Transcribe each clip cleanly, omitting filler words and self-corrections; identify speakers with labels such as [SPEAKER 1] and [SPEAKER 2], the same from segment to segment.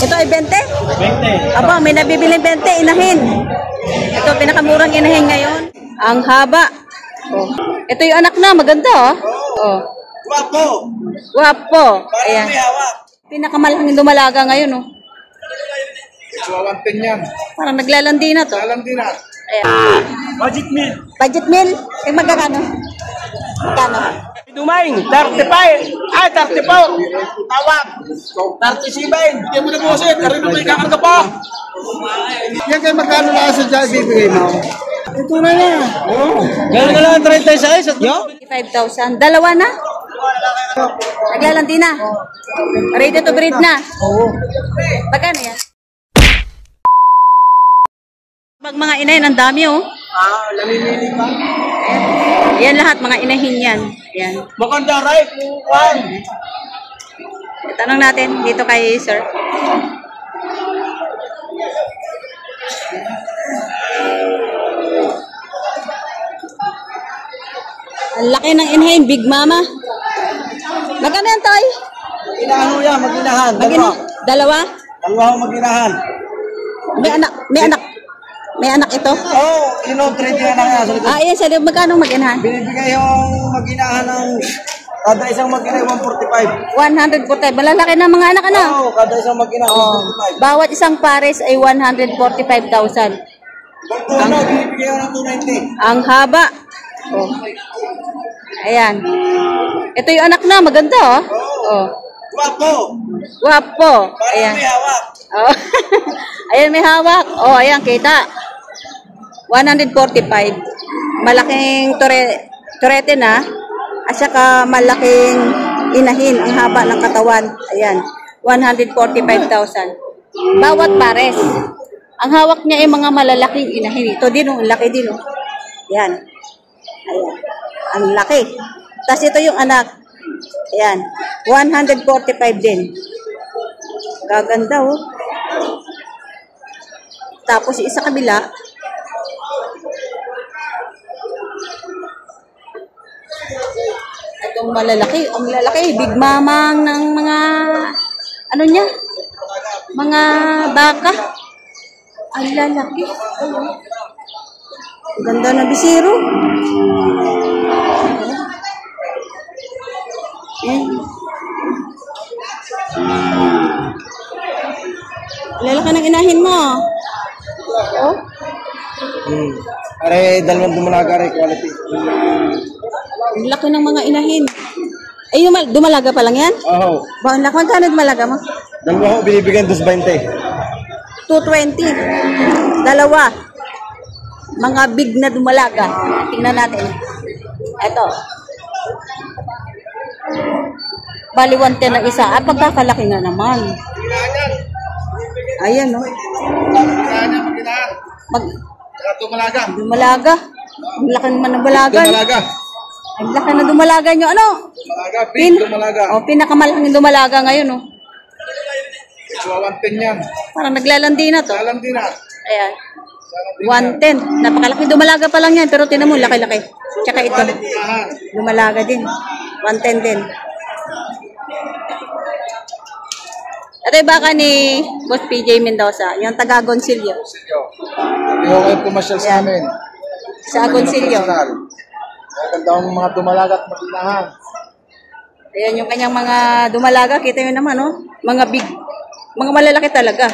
[SPEAKER 1] Ito ay 20?
[SPEAKER 2] 20.
[SPEAKER 1] Aba, may nabibiling 20, inahin. Ito, pinakamurang inahin ngayon. Ang haba. Oh. Ito yung anak na, maganda oh. Oh.
[SPEAKER 2] Guwapo.
[SPEAKER 1] Guwapo.
[SPEAKER 2] Parang
[SPEAKER 1] Ayan.
[SPEAKER 2] may hawak.
[SPEAKER 1] Pinakamalaking dumalaga ngayon oh.
[SPEAKER 2] Suwawantin yan.
[SPEAKER 1] Parang naglalandi na to.
[SPEAKER 2] Alam din na.
[SPEAKER 1] Ayan.
[SPEAKER 2] Budget meal.
[SPEAKER 1] Budget meal? Eh, magkakano? Magkano?
[SPEAKER 2] Dumaing, 35. Ay, 34. Tawag. 37. Hindi mo na busit. Karino may kakarga pa.
[SPEAKER 3] Yan kayo magkano na sa dyan bibigay mo? Ito na yan.
[SPEAKER 2] Gano'n na lang 36 at yo?
[SPEAKER 1] 5,000. Dalawa na? Naglalandi na? Ready to breed na?
[SPEAKER 3] Oo.
[SPEAKER 1] Magkano yan? Pag mga inahin, ang dami oh.
[SPEAKER 2] Namimili pa.
[SPEAKER 1] Yan lahat, mga inahin yan. Yan.
[SPEAKER 2] Maganda, right? Juan.
[SPEAKER 1] Tanong natin dito kay sir. Ang laki ng inahin, Big Mama. Magkano yan, Toy?
[SPEAKER 2] Mag-inahan mo yan, mag-inahan.
[SPEAKER 1] Dalawa?
[SPEAKER 2] Dalawa ho mag-inahan.
[SPEAKER 1] May anak, may anak. May anak ito?
[SPEAKER 2] Oo, trade yan lang yan.
[SPEAKER 1] Ah, yan, sa magkano mag-inahan?
[SPEAKER 2] Binibigay yung mag-inahan ng kada isang mag-inahan 145.
[SPEAKER 1] 145. Malalaki ng mga anak, ano?
[SPEAKER 2] Oo, kada isang mag-inahan
[SPEAKER 1] Oh,
[SPEAKER 2] 145.
[SPEAKER 1] bawat isang pares ay 145,000.
[SPEAKER 2] Ano, binibigay yung 290.
[SPEAKER 1] Ang haba. Oh. Ayan. Ito yung anak na, maganda oh. Oh.
[SPEAKER 2] Guwapo.
[SPEAKER 1] Guwapo.
[SPEAKER 2] Parang
[SPEAKER 1] Ayan.
[SPEAKER 2] may hawak.
[SPEAKER 1] Oh. Ayan, may hawak. Oh, ayan, kita. 145. Malaking turete na. At saka malaking inahin. Ang haba ng katawan. Ayan. 145,000. Bawat pares. Ang hawak niya ay mga malalaking inahin. Ito din, oh. Laki din, oh. Ayan. Ayan. Ang laki. Tapos ito yung anak. Ayan. 145 din. Gaganda, oh. Tapos isa kabila. Itong malalaki. Ang lalaki. Big mamang ng mga ano niya? Mga baka. Ang lalaki. Ganda na bisiro. Lalaki ng inahin mo. Oh?
[SPEAKER 2] Are, dalawang dumalaga rin, quality.
[SPEAKER 1] Ang laki ng mga inahin. Ay, dumalaga pa lang yan?
[SPEAKER 2] Oo.
[SPEAKER 1] Ba, magkano dumalaga mo?
[SPEAKER 2] Dalawa ho, binibigyan 220.
[SPEAKER 1] 220. Dalawa. Mga big na dumalaga. Tingnan natin. Ito. Bali 110 ng isa. At pagkakalaki nga naman. Ayan, no?
[SPEAKER 2] Dumalaga.
[SPEAKER 1] Dumalaga. Ang laki naman ng balaga.
[SPEAKER 2] Dumalaga.
[SPEAKER 1] Ang laki na dumalaga nyo. Ano?
[SPEAKER 2] Dumalaga, big dumalaga.
[SPEAKER 1] Oh, pinakamalaking dumalaga ngayon, no?
[SPEAKER 2] Suwawantin yan.
[SPEAKER 1] Parang naglalandi na to.
[SPEAKER 2] Alam din na.
[SPEAKER 1] Ayan. 110. Napakalaki dumalaga pa lang yan. Pero tinan mo, laki-laki. Tsaka ito. Dumalaga din. 110 din. Ito yung baka ni Boss PJ Mendoza. Yung taga Agoncillo.
[SPEAKER 2] Hindi ko kayo pumasyal sa amin.
[SPEAKER 1] Sa Agoncillo.
[SPEAKER 2] Maganda ang mga dumalaga at maginahan.
[SPEAKER 1] Ayan yung kanyang mga dumalaga. Kita nyo naman, oh. Mga big. Mga malalaki talaga.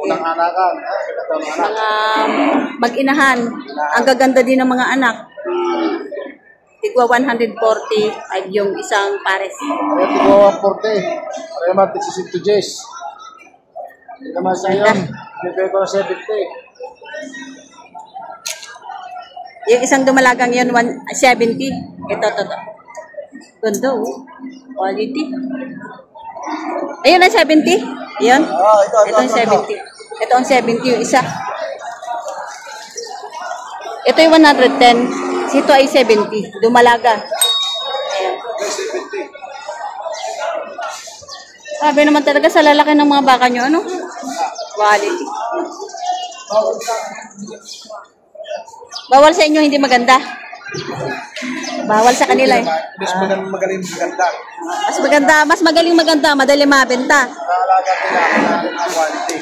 [SPEAKER 2] Unang anakan.
[SPEAKER 1] Mga mag-inahan. Ang gaganda din ng mga anak. Tigwa 145 yung isang pares.
[SPEAKER 2] Kaya tigwa 140. Kaya matik 62 J's. Hindi naman sa yun. Bibigay ko na 70.
[SPEAKER 1] Yung isang dumalagang yun, 70. Ito. Ganda, oh. Quality. Ayun ang 70. Ayun. Ito ang 70. Ito ang 70 yung isa. Ito yung 110. Ito ay 70. Dumalaga. Ayan. Sabi naman talaga sa lalaki ng mga baka nyo, ano? Quality. Bawal sa inyo hindi maganda. Bawal sa kanila eh.
[SPEAKER 3] Mas magaling maganda.
[SPEAKER 1] Mas magaling maganda, madali mabenta.
[SPEAKER 3] Naalaga nila ang quality.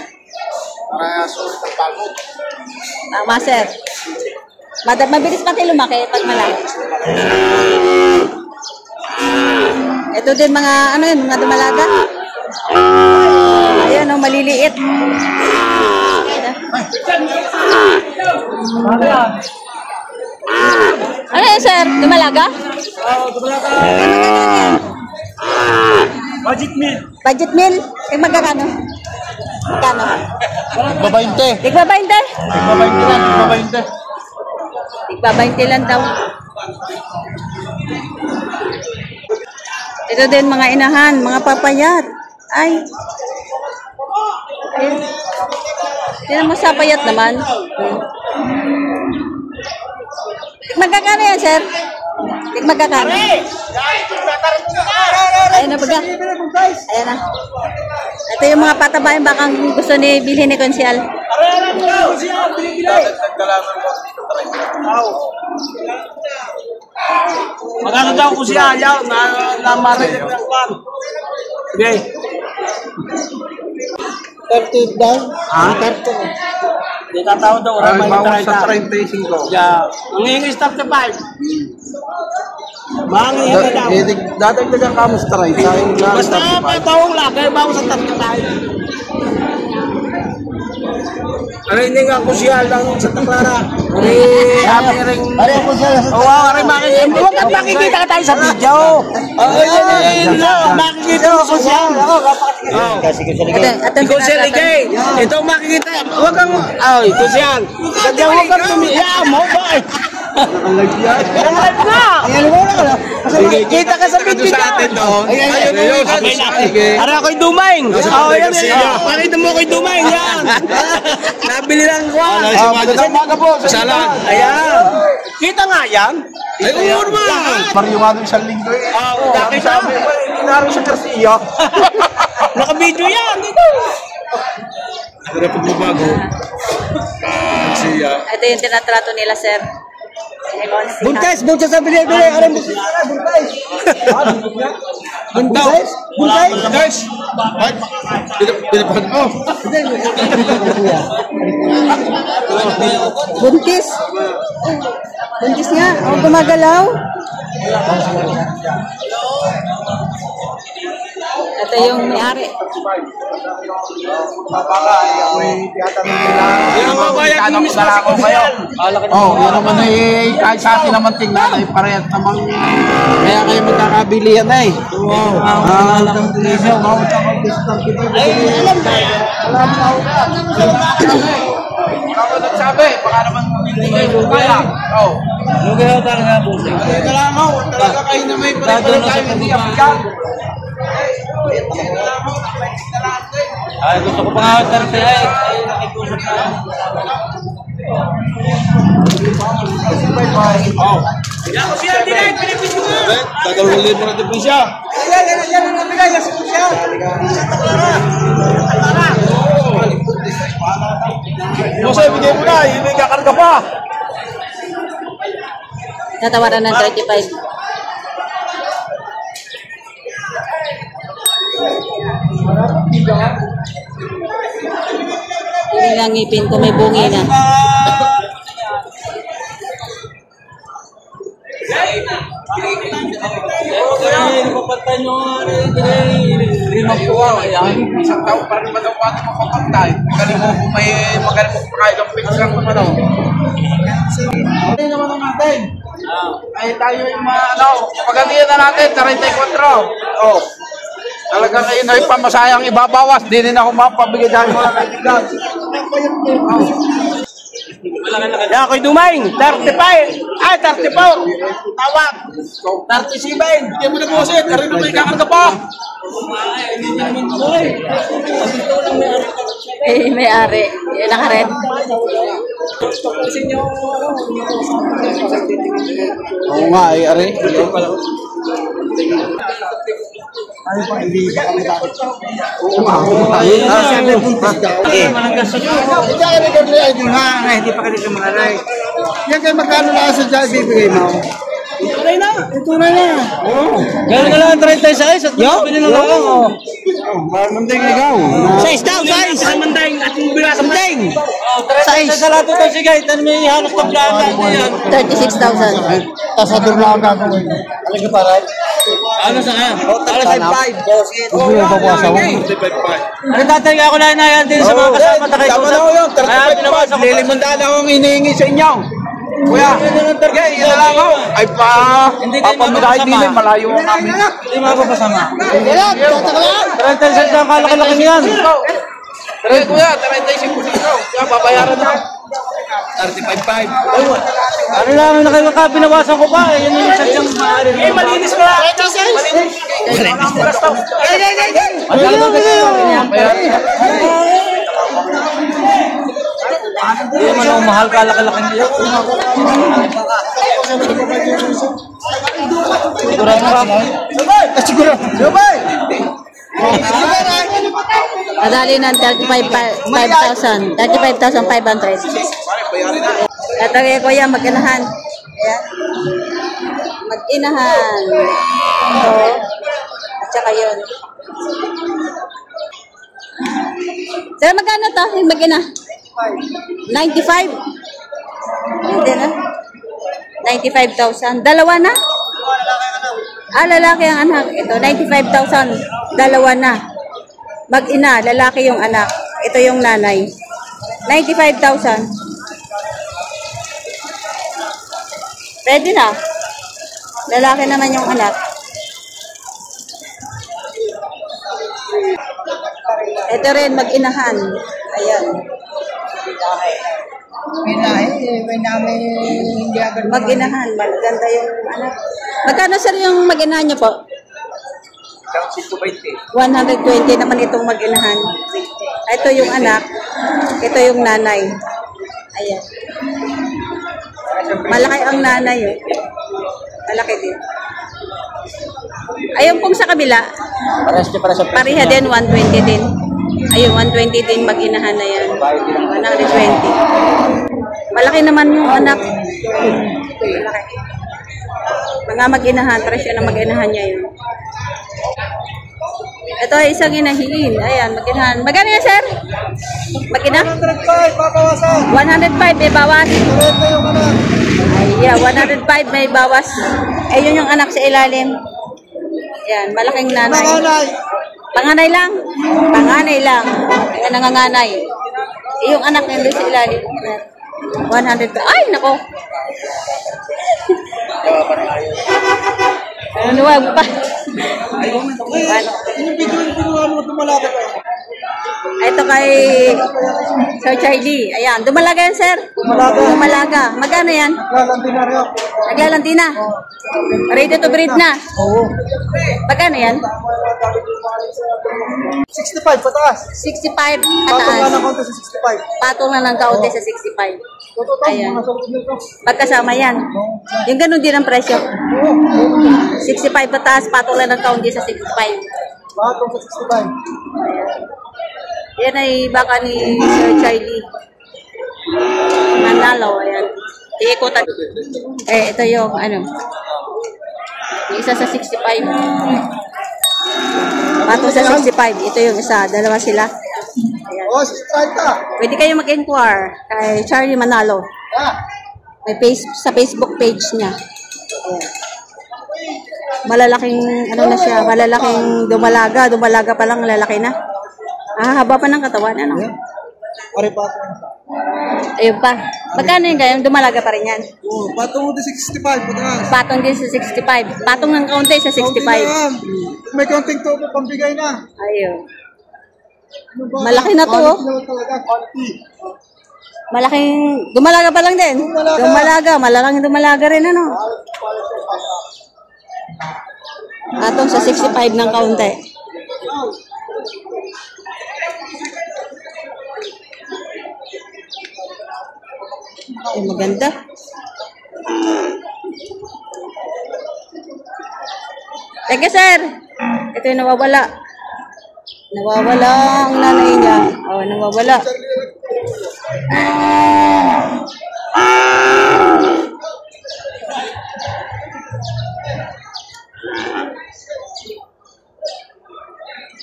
[SPEAKER 3] Para sulit ang pagod.
[SPEAKER 1] Tama, sir. Mabilis pati lumaki pag malaki. Ito din mga, ano yun, mga dumalaga. Ayan, oh, maliliit. Ano yun, sir? Dumalaga?
[SPEAKER 2] Oo, dumalaga. Budget meal.
[SPEAKER 1] Budget meal? Magkakano? Magkano?
[SPEAKER 3] Babainte.
[SPEAKER 1] Tigba 20?
[SPEAKER 3] Babainte lang. Babainte.
[SPEAKER 1] Tigba 20 lang daw. Ito din mga inahan, mga papayat. Ay. Ayun. Tignan mo sa payat naman. Magkakano yan, sir? Magkakano? Ayun na baga. Ayan na. Ito yung mga patabayan bakang gusto ni bilhin ni Konsyal.
[SPEAKER 2] Magkano daw ko siya? Yaw, na-marinig ng kwan. Okay.
[SPEAKER 3] 30 daw?
[SPEAKER 2] Ha? 30. Hindi tatawad daw.
[SPEAKER 3] Ay,
[SPEAKER 2] May
[SPEAKER 3] bawas sa
[SPEAKER 2] 35.
[SPEAKER 3] 35.
[SPEAKER 2] Yeah. Ang hingi 35. Mangingi ka daw.
[SPEAKER 3] Dadagdagan ka mo sa 30.
[SPEAKER 2] Basta patawang lagay, bawas sa 35. Arinig ako siya lang sa Taklara. Ari ring.
[SPEAKER 3] Ari ako siya.
[SPEAKER 2] Oo, ari makikita. Huwag at makikita ka tayo sa video. Makikita ako siya. Ikaw siya ligay. Ito makikita. Huwag kang. Ay, ito siya. Kaya huwag kang tumiya mo ba?
[SPEAKER 3] Ang lagyan.
[SPEAKER 2] Ang live na.
[SPEAKER 3] Ayan mo na.
[SPEAKER 2] Sige, kita ka sa video sa atin doon. Ara ako'y dumaing. Oh, yan. Pakita mo ako'y dumaing. Yan. Nabili lang ko.
[SPEAKER 3] Magandang umaga po.
[SPEAKER 2] Salan. Ayan. Kita nga yan. Ay, uur mo.
[SPEAKER 3] Mariwanag isang linggo eh.
[SPEAKER 2] Dati sabi ko, inaro sa Garcia. Naka-video yan. Dito.
[SPEAKER 3] Pero pag mabago, siya.
[SPEAKER 1] Ito yung tinatrato nila, sir.
[SPEAKER 3] Buntes sa bili-bili. Alam mo siya, buntes. Buntes? Buntes? Pinapagod mo.
[SPEAKER 1] Buntis. Buntis nga. O, gumagalaw. Ito yung may-ari.
[SPEAKER 2] Yung mga bayad mo mismo sa kayo.
[SPEAKER 3] Oh, yan naman ay kahit sa atin naman tingnan ay parehas naman. Kaya kayo magkakabilihan na eh. Wow. Ako nagsabi, baka naman hindi kayo kaya. Oh.
[SPEAKER 2] Lugaw talaga po.
[SPEAKER 3] Talaga kayo na may pala tayo hindi apikan.
[SPEAKER 2] Ay, gusto ko pa nga tarte ay nakikusap na. Oh. Yan ko siya din ay pinipis mo.
[SPEAKER 3] Dadawalin mo na din po siya.
[SPEAKER 2] Yan ang nabigay sa siya.
[SPEAKER 3] Kasi bigay mo na, hindi kakarga pa.
[SPEAKER 1] Tatawaran ng 35. Hindi lang ngipin ko, may bungi na.
[SPEAKER 3] Isang taon pa rin ba daw paano makapagtay? Magaling mo pakain ng picture ng ano. Hindi naman ang natin. Ay tayo yung mga ano, pagkatiyan na natin, 34. Oh. Talagang ngayon ay pamasayang ibabawas. Di rin ako mapabigay dahil mga kaibigan.
[SPEAKER 2] Yan ako'y dumaing. 35. Ay, 34. Tawag. 37. Hindi mo na buwasin. Karino may kakarga pa.
[SPEAKER 1] Eh, may-ari. Yung naka-red.
[SPEAKER 3] Oo nga, ay are.
[SPEAKER 2] Ano pa, hindi ka kami dati. Hindi pa kanila mga ray. Yan kayo magkano na sa dyan bibigay mo? Tunay na. Gano'n na lang 36 at bili na lang. Manding ikaw.
[SPEAKER 1] Size daw, size!
[SPEAKER 2] Manding at yung bila sa manding.
[SPEAKER 1] Size.
[SPEAKER 2] Sa lahat ito, sige. Ito may halos tablaan yan.
[SPEAKER 1] 36,000.
[SPEAKER 2] Tasador lang ang gagawin. Talaga para? Ano sa kaya? Alas ay 5. Huwag mo babawasan mo. Ano tatay ako na inayan din sa mga kasama na kayo?
[SPEAKER 3] Tama na ko yun. 35. Lilimandaan ako ang hinihingi sa inyo. Kuya, okay, yun na lang ako. Ay pa, papamadahin din malayo ang namin.
[SPEAKER 2] Hindi mo ako pasama. Tarantay sa kalaki-laki niyan.
[SPEAKER 3] Kuya, 35 dito. Kuya, babayaran na. 35.5.
[SPEAKER 2] Ano lang na kayo ka, pinawasan ko pa. Yan yung sadyang maaari. Eh, malinis ka. Hindi naman ako mahal ka, laki-laki niya. Sigurado ka? Sigurado.
[SPEAKER 1] Madali ng 35,500. 35,500. Ito kay Kuya, mag-inahan. Ayan. Mag-inahan. Ito. At saka yun. Sir, magkano to? Yung mag-ina? 95. Hindi na. 95,000. Dalawa na? Lalaki ang anak. Ito, 95,000. Dalawa na. Mag-ina, lalaki yung anak. Ito yung nanay. 95,000. Pwede na. Lalaki naman yung anak. Ito rin, mag-inahan. Ayan. Mag-inahan. Maganda yung anak. Magkano sir yung mag-inahan nyo po? 120 naman itong mag-inahan. Ito yung anak. Ito yung nanay. Ayan. Malaki ang nanay eh. Malaki din. Ayun pong sa kabila. Pareha din, 120 din. Ayun, 120 din mag-inahan na yan. 120. Malaki naman yung anak. Malaki. Mga mag-inahan, presyo na mag-inahan niya yun. Ito ay isang inahin. Ayan, mag-inahan. Magkano yan, sir? Mag-ina? 105, may bawas. Ayan, 105 may bawas. Ayun yung anak sa ilalim. Ayan, malaking nanay. Panganay lang. Panganay lang. Ayan, nanganganay. Yung anak nyo sa ilalim. 100. Ay, nako. Ano, wag pa. Ito kay Sir Charlie. Ayan, dumalaga yan, sir. Dumalaga. Magkano yan? Naglalandi na. Ready to breed na. Magkano yan?
[SPEAKER 2] 65 pataas.
[SPEAKER 1] 65
[SPEAKER 2] Patong na
[SPEAKER 1] pataas.
[SPEAKER 2] ng konti sa 65.
[SPEAKER 1] Patong na ng kaunti sa 65. Ayan. Pagkasama yan. Yung ganun din ang presyo. 65 pataas, patong na ng kaunti sa 65.
[SPEAKER 2] Patong sa 65.
[SPEAKER 1] Yan ay baka ni Sir Charlie Manalo. Ayan. Iikutan. Ito yung ano. Yung isa sa 65. Patong sa 65. Ito yung isa. Dalawa sila. Ayan.
[SPEAKER 2] Oh, 65 ka.
[SPEAKER 1] Pwede kayo mag-inquire kay Charlie Manalo. May sa Facebook page niya. Ayan. Malalaking, ano na siya, malalaking dumalaga. Dumalaga pa lang, lalaki na. Haba pa ng katawan, ano?
[SPEAKER 2] Pare pa.
[SPEAKER 1] Ayun pa. Magkano yung ganyan? Dumalaga pa rin yan.
[SPEAKER 2] Oh, patong sa 65 pataas.
[SPEAKER 1] Patong din sa 65. Patong ng kaunti sa 65.
[SPEAKER 2] May konting tubo pambigay na.
[SPEAKER 1] Ayun. Malaki na to, oh. Malaking, dumalaga pa lang din. Dumalaga. Malaking dumalaga rin, ano? Patong sa 65 ng kaunti. Ay, maganda. Thank you, sir. Ito Ito yung nawawala. Nawawala ang nanay niya. Oh, nawawala.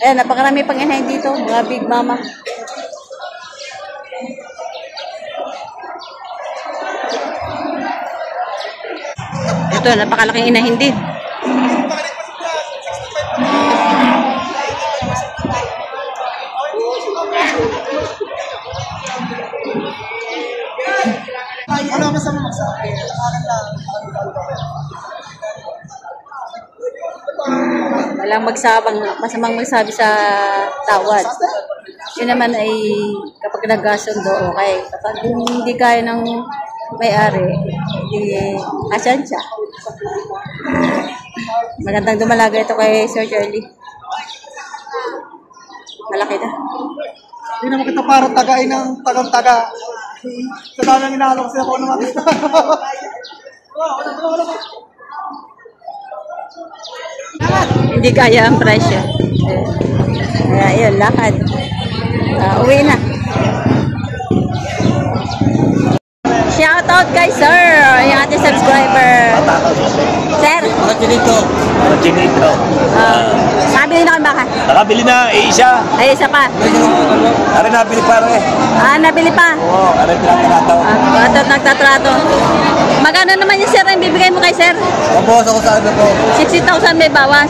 [SPEAKER 1] Ayan, napakarami pang inahin dito. Mga big mama. Ito, napakalaking inahin din.
[SPEAKER 2] Wala masama magsabi.
[SPEAKER 1] Walang masamang magsabi sa tawad. Yun naman ay kapag nagkasundo, okay. Kapag hindi kaya ng may-ari, hindi asan siya. Magandang dumalaga ito kay Sir Charlie. Malaki na.
[SPEAKER 2] Hindi naman kita para tagain ng tagang-taga. Sa tanang inaalok siya ko naman.
[SPEAKER 1] Hindi kaya ang presyo. Kaya yun, lakad. Uwi na. Shout out kay Sir, yung ating subscriber. Sir.
[SPEAKER 4] Chinito.
[SPEAKER 1] Nabili na kayo baka?
[SPEAKER 4] Nakabili na, isa.
[SPEAKER 1] Ay, isa pa.
[SPEAKER 4] Ari nabili pare.
[SPEAKER 1] Nabili pa.
[SPEAKER 4] Oo, ari pinagtrato.
[SPEAKER 1] Ito, nagtatrato. Magkano naman yung sir yung bibigay mo kay sir?
[SPEAKER 4] Mabawas ako sa ano po.
[SPEAKER 1] 60,000 may bawas.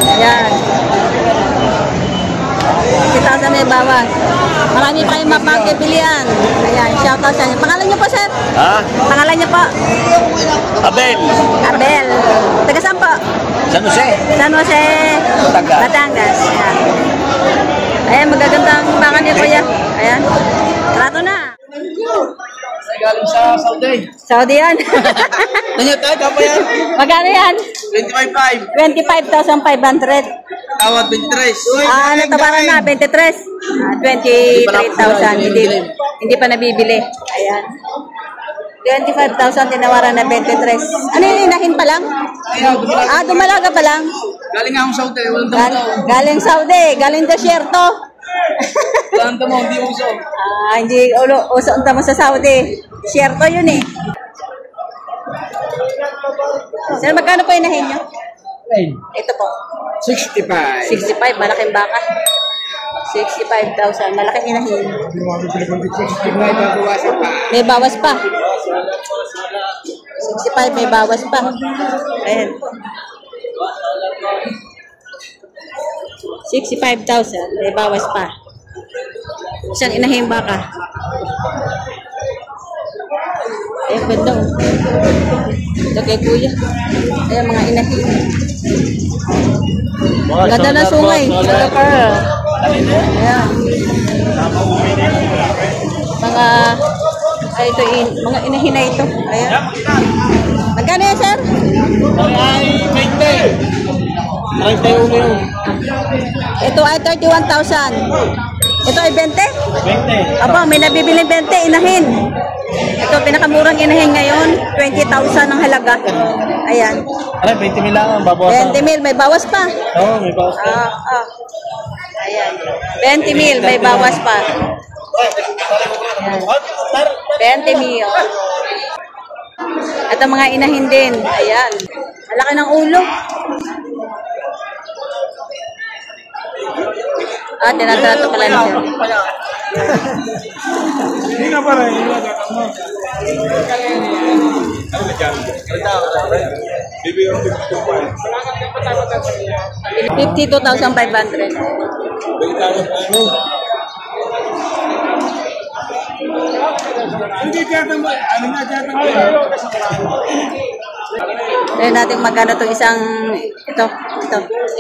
[SPEAKER 1] Ayan. 60,000 may bawas. Marami pa kayong mapagpipilian. Ayan, shout out sa inyo. Pangalan niyo po, sir?
[SPEAKER 4] Ha?
[SPEAKER 1] Pangalan niyo po?
[SPEAKER 4] Abel.
[SPEAKER 1] Abel. Taga saan po?
[SPEAKER 4] San Jose.
[SPEAKER 1] San Jose. Batangas. Ayan. Ayan, magagandang baka niyo, kuya. Ayan. Trato na.
[SPEAKER 3] Galing sa Saudi.
[SPEAKER 1] Saudi yan.
[SPEAKER 3] Nanyo tayo, kapa yan?
[SPEAKER 1] Magkano yan?
[SPEAKER 3] 25,500.
[SPEAKER 1] 25,500.
[SPEAKER 3] Tawad 23.
[SPEAKER 1] Natawaran na, 23. 23,000. Hindi pa nabibili. Ayan. 25,000 tinawaran na 23. Ano yung inahin pa lang? Dumalaga pa lang.
[SPEAKER 3] Galing nga akong Saudi. Walang tamo.
[SPEAKER 1] Galing Saudi. Galing desierto.
[SPEAKER 3] Walang tamo, hindi uso.
[SPEAKER 1] Hindi uso ang tamo sa Saudi. Desierto yun eh. Sir, magkano po inahin nyo? Ito po.
[SPEAKER 3] 65.
[SPEAKER 1] 65, malaking baka. 65,000, malaking inahin. May bawas pa. 65, may bawas pa. Ayan. 65,000, may bawas pa. Isang inahin baka. Ayan, ganda oh. Ito kay kuya. Ayan, mga inahin. Ganda na sungay. Ayan. Mga inahin na ito. Ayan. Magkano yan, sir?
[SPEAKER 4] Ay, 20.
[SPEAKER 1] Ito ay 31,000. Ito ay 20?
[SPEAKER 4] 20.
[SPEAKER 1] Aba, may nabibiling 20 inahin. Ito, pinakamurang inahin ngayon. 20,000 ang halaga. Ayan.
[SPEAKER 4] Aray, 20 mil lang ang babawasan.
[SPEAKER 1] 20 mil, may bawas pa.
[SPEAKER 4] Oo, may bawas pa.
[SPEAKER 1] Ayan. 20 mil, may bawas pa. Ayan. 20 mil. Ito mga inahin din. Ayan. Malaki ng ulo. Tinatrato pala niya.
[SPEAKER 2] Hindi na pala.
[SPEAKER 1] 52,500.
[SPEAKER 2] Hindi tiyatang mo. Ano nga tiyatang mo?
[SPEAKER 1] Ayun natin magkano itong isang, ito.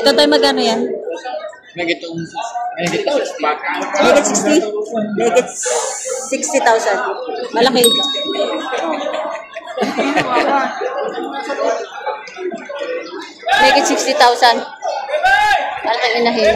[SPEAKER 1] Ito tayo magkano yan?
[SPEAKER 3] Megit 60.
[SPEAKER 1] Megit 60? Megit 60,000. Malaki ito. Megit 60,000. Malaking inahin.